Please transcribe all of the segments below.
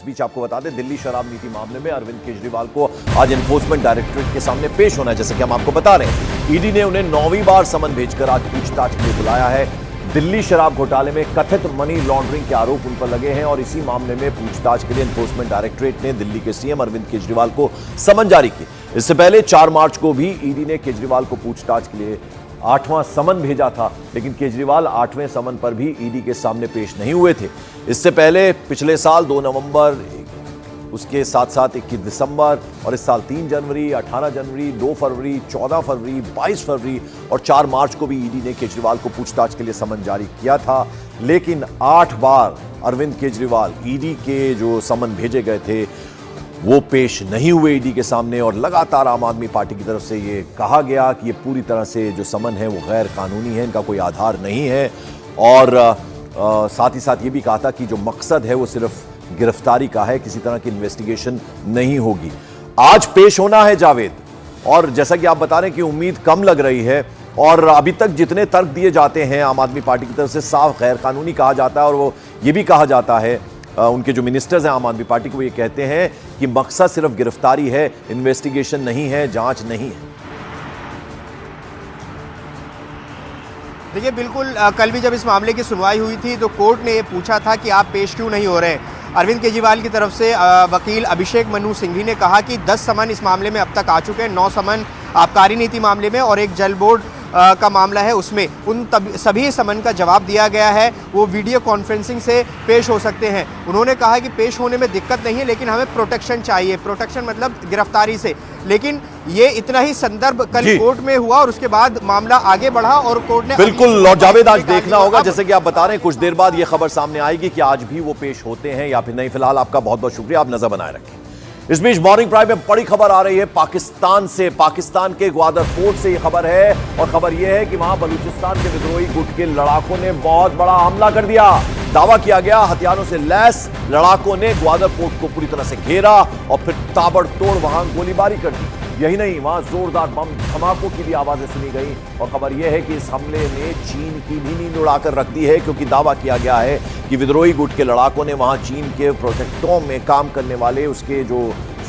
इस बीच आपको बता दें, दिल्ली शराब नीति मामले में अरविंद केजरीवाल को आज एनफोर्समेंट डायरेक्टरेट के सामने पेश होना है। जैसे कि हम आपको बता रहे हैं, ईडी ने उन्हें 9वीं बार समन भेजकर आज पूछताछ के लिए बुलाया है। दिल्ली शराब घोटाले में कथित मनी लॉन्ड्रिंग के आरोप उन पर लगे हैं और इसी मामले में पूछताछ के लिए एनफोर्समेंट डायरेक्टरेट ने दिल्ली के सीएम अरविंद केजरीवाल को समन जारी की। इससे पहले 4 मार्च को भी ईडी ने केजरीवाल को पूछताछ के लिए 8वां समन भेजा था, लेकिन केजरीवाल 8वें समन पर भी ईडी के सामने पेश नहीं हुए थे। इससे पहले पिछले साल 2 नवंबर, उसके साथ साथ 21 दिसंबर और इस साल 3 जनवरी, 18 जनवरी, 2 फरवरी, 14 फरवरी, 22 फरवरी और 4 मार्च को भी ईडी ने केजरीवाल को पूछताछ के लिए समन जारी किया था। लेकिन 8 बार अरविंद केजरीवाल ईडी के जो समन भेजे गए थे वो पेश नहीं हुए ईडी के सामने और लगातार आम आदमी पार्टी की तरफ से ये कहा गया कि ये पूरी तरह से जो समन है वो गैर कानूनी है, इनका कोई आधार नहीं है। और साथ ही साथ ये भी कहा था कि जो मकसद है वो सिर्फ गिरफ्तारी का है, किसी तरह की इन्वेस्टिगेशन नहीं होगी। आज पेश होना है जावेद, और जैसा कि आप बता रहे हैं कि उम्मीद कम लग रही है और अभी तक जितने तर्क दिए जाते हैं आम आदमी पार्टी की तरफ से साफ गैर कानूनी कहा जाता है। और वो ये भी कहा जाता है, उनके जो मिनिस्टर्स हैं आम आदमी पार्टी को, वो ये कहते हैं कि मकसद सिर्फ गिरफ्तारी है, इन्वेस्टिगेशन नहीं है, जांच नहीं है। देखिए, बिल्कुल कल भी जब इस मामले की सुनवाई हुई थी तो कोर्ट ने ये पूछा था कि आप पेश क्यों नहीं हो रहे। अरविंद केजरीवाल की तरफ से वकील अभिषेक मनु सिंघवी ने कहा कि 10 समन इस मामले में अब तक आ चुके हैं, 9 समन आबकारी नीति मामले में और एक जल बोर्ड का मामला है, उसमें उन सभी समन का जवाब दिया गया है। वो वीडियो कॉन्फ्रेंसिंग से पेश हो सकते हैं। उन्होंने कहा कि पेश होने में दिक्कत नहीं है, लेकिन हमें प्रोटेक्शन चाहिए। प्रोटेक्शन मतलब गिरफ्तारी से। लेकिन ये इतना ही संदर्भ कल कोर्ट में हुआ और उसके बाद मामला आगे बढ़ा और कोर्ट ने बिल्कुल। और जावेद, आज देखना होगा, जैसे कि आप बता रहे हैं, कुछ देर बाद ये खबर सामने आएगी कि आज भी वो पेश होते हैं या फिर नहीं। फिलहाल आपका बहुत बहुत शुक्रिया, आप नजर बनाए रखें। इस बीच मॉर्निंग प्राइम में बड़ी खबर आ रही है पाकिस्तान से। पाकिस्तान के ग्वादर पोर्ट से ये खबर है और खबर यह है कि वहां बलूचिस्तान के विद्रोही गुट के लड़ाकों ने बहुत बड़ा हमला कर दिया। दावा किया गया हथियारों से लैस लड़ाकों ने ग्वादर पोर्ट को पूरी तरह से घेरा और फिर ताबड़तोड़ वहां गोलीबारी कर दी। यही नहीं, वहां जोरदार बम धमाकों की भी आवाजें सुनी गई और खबर यह है कि इस हमले ने चीन की भी नींद उड़ाकर रख दी है, क्योंकि दावा किया गया है कि विद्रोही गुट के लड़ाकों ने वहां चीन के प्रोजेक्टों में काम करने वाले उसके जो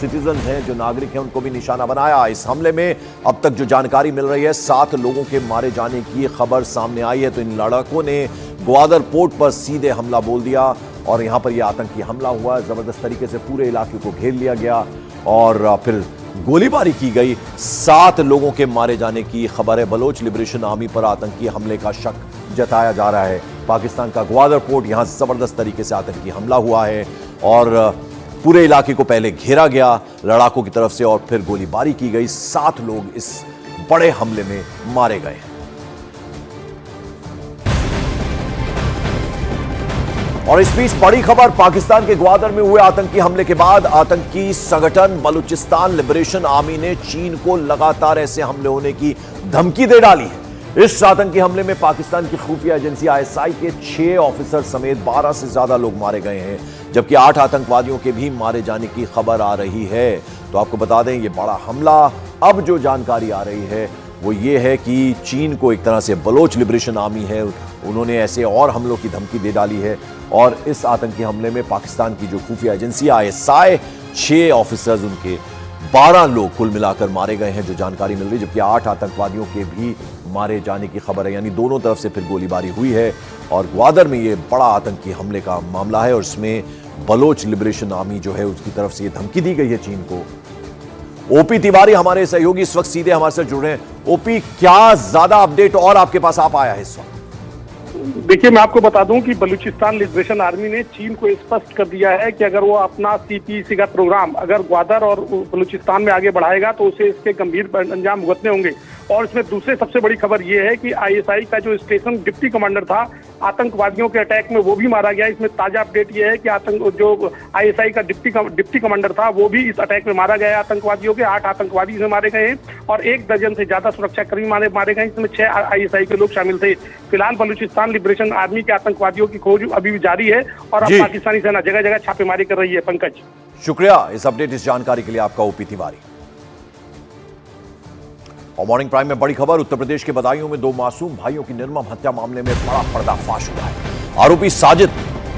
सिटीजन हैं, जो नागरिक हैं, उनको भी निशाना बनाया। इस हमले में अब तक जो जानकारी मिल रही है, 7 लोगों के मारे जाने की खबर सामने आई है। तो इन लड़ाकों ने ग्वादर पोर्ट पर सीधे हमला बोल दिया और यहां पर यह आतंकी हमला हुआ। जबरदस्त तरीके से पूरे इलाके को घेर लिया गया और फिर गोलीबारी की गई। 7 लोगों के मारे जाने की खबर है। बलोच लिबरेशन आर्मी पर आतंकी हमले का शक जताया जा रहा है। पाकिस्तान का ग्वादर पोर्ट, यहां जबरदस्त तरीके से आतंकी हमला हुआ है और पूरे इलाके को पहले घेरा गया लड़ाकों की तरफ से और फिर गोलीबारी की गई। 7 लोग इस बड़े हमले में मारे गए। और इस बीच बड़ी खबर, पाकिस्तान के ग्वादर में हुए आतंकी हमले के बाद आतंकी संगठन बलूचिस्तान लिबरेशन आर्मी ने चीन को लगातार ऐसे हमले होने की धमकी दे डाली है। इस आतंकी हमले में पाकिस्तान की खुफिया एजेंसी ISI के 6 ऑफिसर समेत 12 से ज्यादा लोग मारे गए हैं, जबकि 8 आतंकवादियों के भी मारे जाने की खबर आ रही है। तो आपको बता दें, ये बड़ा हमला, अब जो जानकारी आ रही है वो ये है कि चीन को एक तरह से बलोच लिबरेशन आर्मी है, उन्होंने ऐसे और हमलों की धमकी दे डाली है। और इस आतंकी हमले में पाकिस्तान की जो खुफिया एजेंसी ISI 6 ऑफिसर्स, उनके 12 लोग कुल मिलाकर मारे गए हैं, जो जानकारी मिल रही है, जबकि 8 आतंकवादियों के भी मारे जाने की खबर है। यानी दोनों तरफ से फिर गोलीबारी हुई है और ग्वादर में ये बड़ा आतंकी हमले का मामला है और इसमें बलोच लिबरेशन आर्मी जो है उसकी तरफ से ये धमकी दी गई है चीन को। ओपी तिवारी हमारे सहयोगी इस वक्त सीधे हमारे साथ जुड़ रहे हैं। ओपी, क्या ज्यादा अपडेट और आपके पास आ पाया है इस वक्त? देखिए, मैं आपको बता दूं कि बलूचिस्तान लिबरेशन आर्मी ने चीन को स्पष्ट कर दिया है कि अगर वो अपना CPEC का प्रोग्राम अगर ग्वादर और बलूचिस्तान में आगे बढ़ाएगा तो उसे इसके गंभीर अंजाम भुगतने होंगे। और इसमें दूसरे सबसे बड़ी खबर ये है कि ISI का जो स्टेशन डिप्टी कमांडर था आतंकवादियों के अटैक में, वो भी मारा गया। इसमें ताजा अपडेट ये है कि जो ISI का डिप्टी कमांडर था वो भी इस अटैक में मारा गया। आतंकवादियों के 8 आतंकवादी इसमें मारे गए हैं और 1 दर्जन से ज्यादा सुरक्षाकर्मी मारे गए, इसमें 6 ISI के लोग शामिल थे। फिलहाल बलूचिस्तान लिबरेशन आर्मी के आतंकवादियों की खोज अभी भी जारी है और अब पाकिस्तानी सेना जगह जगह छापेमारी कर रही है। पंकज, शुक्रिया इस अपडेट, इस जानकारी के लिए आपका ओपी तिवारी। और मॉर्निंग प्राइम में बड़ी खबर, उत्तर प्रदेश के बदायूं में 2 मासूम भाइयों की निर्मम हत्या मामले में बड़ा पर्दाफाश हुआ है। आरोपी साजिद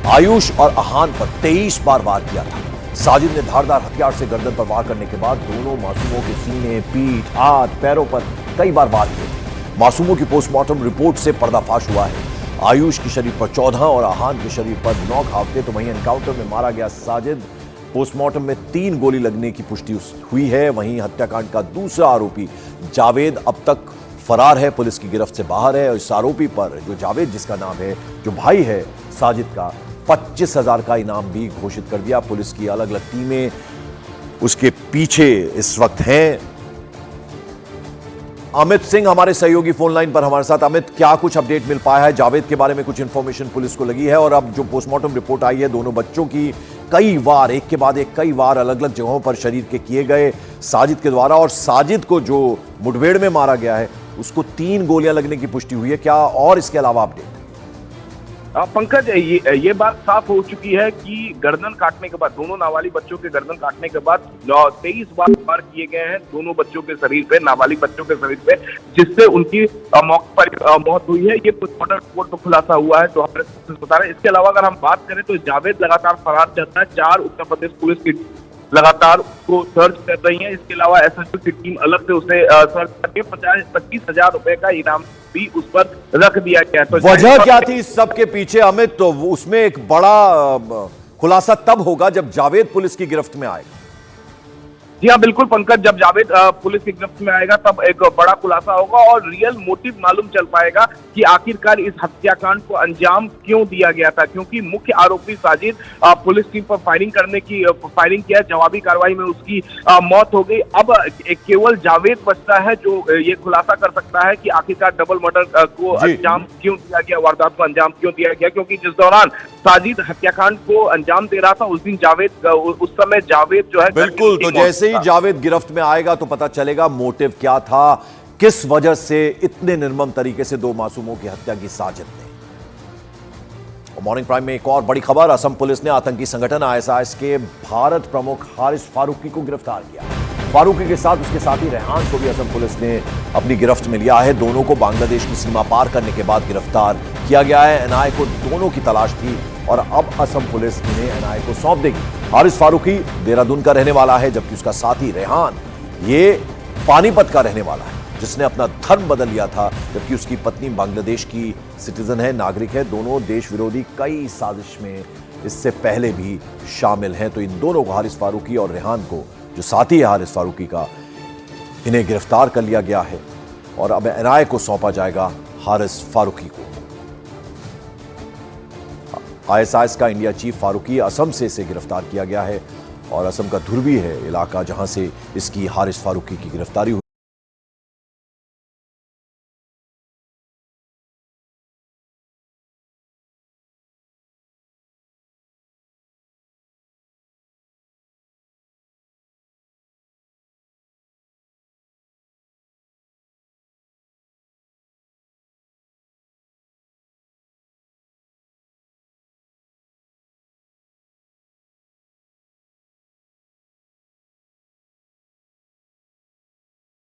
आयुष और अहान पर 23 बार वार किया था। साजिद ने धारदार हथियार से गर्दन पर वार करने के बाद दोनों मासूमों के सीने, पीठ, हाथ, पैरों पर कई बार वार किए थे। मासूमों की पोस्टमार्टम रिपोर्ट से पर्दाफाश हुआ है। आयुष के शरीर पर 14 और आहान के शरीर पर 9 घाव थे, तो वहीं एनकाउंटर में मारा गया साजिद पोस्टमार्टम में 3 गोली लगने की पुष्टि हुई है। वहीं हत्याकांड का दूसरा आरोपी जावेद अब तक फरार है, पुलिस की गिरफ्त से बाहर है। और इस आरोपी पर, जो जावेद जिसका नाम है, जो भाई है साजिद का, 25,000 का इनाम भी घोषित कर दिया। पुलिस की अलग अलग टीमें उसके पीछे इस वक्त हैं। अमित सिंह हमारे सहयोगी फोन लाइन पर हमारे साथ। अमित, क्या कुछ अपडेट मिल पाया है? जावेद के बारे में कुछ इंफॉर्मेशन पुलिस को लगी है, और अब जो पोस्टमार्टम रिपोर्ट आई है दोनों बच्चों की, कई वार, एक के बाद एक कई वार अलग अलग जगहों पर शरीर के किए गए साजिद के द्वारा, और साजिद को जो मुठभेड़ में मारा गया है उसको 3 गोलियां लगने की पुष्टि हुई है। क्या और इसके अलावा अपडेट? पंकज, ये बात साफ हो चुकी है कि गर्दन काटने के बाद, दोनों नाबालिग बच्चों के गर्दन काटने के बाद 23 बार वार किए गए हैं दोनों बच्चों के शरीर पे, नाबालिग बच्चों के शरीर पे, जिससे उनकी मौके पर मौत हुई है। ये पोस्टमार्टम रिपोर्ट में खुलासा हुआ है, तो हमारे बता रहे हैं। इसके अलावा अगर हम बात करें तो जावेद लगातार फरार चलता है। 4 उत्तर प्रदेश पुलिस की लगातार उसको सर्च कर रही है। इसके अलावा एसएसपी की टीम अलग से उसे सर्च करके 25,000 रुपए का इनाम भी उस पर रख दिया गया। तो वजह क्या थी इस सब के पीछे अमित? तो उसमें एक बड़ा खुलासा तब होगा जब जावेद पुलिस की गिरफ्त में आएगा। जी हाँ, बिल्कुल पंकज, जब जावेद पुलिस की गिरफ्त में आएगा तब एक बड़ा खुलासा होगा और रियल मोटिव मालूम चल पाएगा कि आखिरकार इस हत्याकांड को अंजाम क्यों दिया गया था। क्योंकि मुख्य आरोपी साजिद पुलिस टीम पर फायरिंग किया, जवाबी कार्रवाई में उसकी मौत हो गई। अब केवल जावेद बचता है जो ये खुलासा कर सकता है कि आखिरकार डबल मर्डर को अंजाम क्यों दिया गया, वारदात को अंजाम क्यों दिया गया। क्योंकि जिस दौरान साजिद हत्याकांड को अंजाम दे रहा था उस दिन उस समय जावेद जो है, बिल्कुल, तो जैसे ही जावेद गिरफ्त में आएगा तो पता चलेगा मोटिव क्या था, किस वजह से इतने निर्मम तरीके से 2 मासूमों की हत्या की साजिद ने। मॉर्निंग प्राइम में एक और बड़ी खबर, असम पुलिस ने आतंकी संगठन आईएसआईएस के भारत प्रमुख हारिस फारूकी को गिरफ्तार किया। फारूकी के साथ उसके साथी रेहान को भी असम पुलिस ने अपनी गिरफ्त में लिया है। दोनों को बांग्लादेश की सीमा पार करने के बाद गिरफ्तार किया गया है। एनआईए को दोनों की तलाश थी और अब असम पुलिस इन्हें एनआईए को सौंप देगी। हारिस फारूकी देहरादून का रहने वाला है, जबकि उसका साथी रेहान ये पानीपत का रहने वाला है, जिसने अपना धर्म बदल लिया था, जबकि उसकी पत्नी बांग्लादेश की सिटीजन है, नागरिक है। दोनों देश विरोधी कई साजिश में इससे पहले भी शामिल हैं। तो इन दोनों को, हारिस फारूकी और रेहान को, जो साथी है हारिस फारूकी का, इन्हें गिरफ्तार कर लिया गया है और अब एनआईए को सौंपा जाएगा हारिस फारूकी को। आईएसआईएस का इंडिया चीफ फारूकी असम से इसे गिरफ्तार किया गया है और असम का धुरवी है इलाका जहां से इसकी हारिस फारूकी की गिरफ्तारी हुई।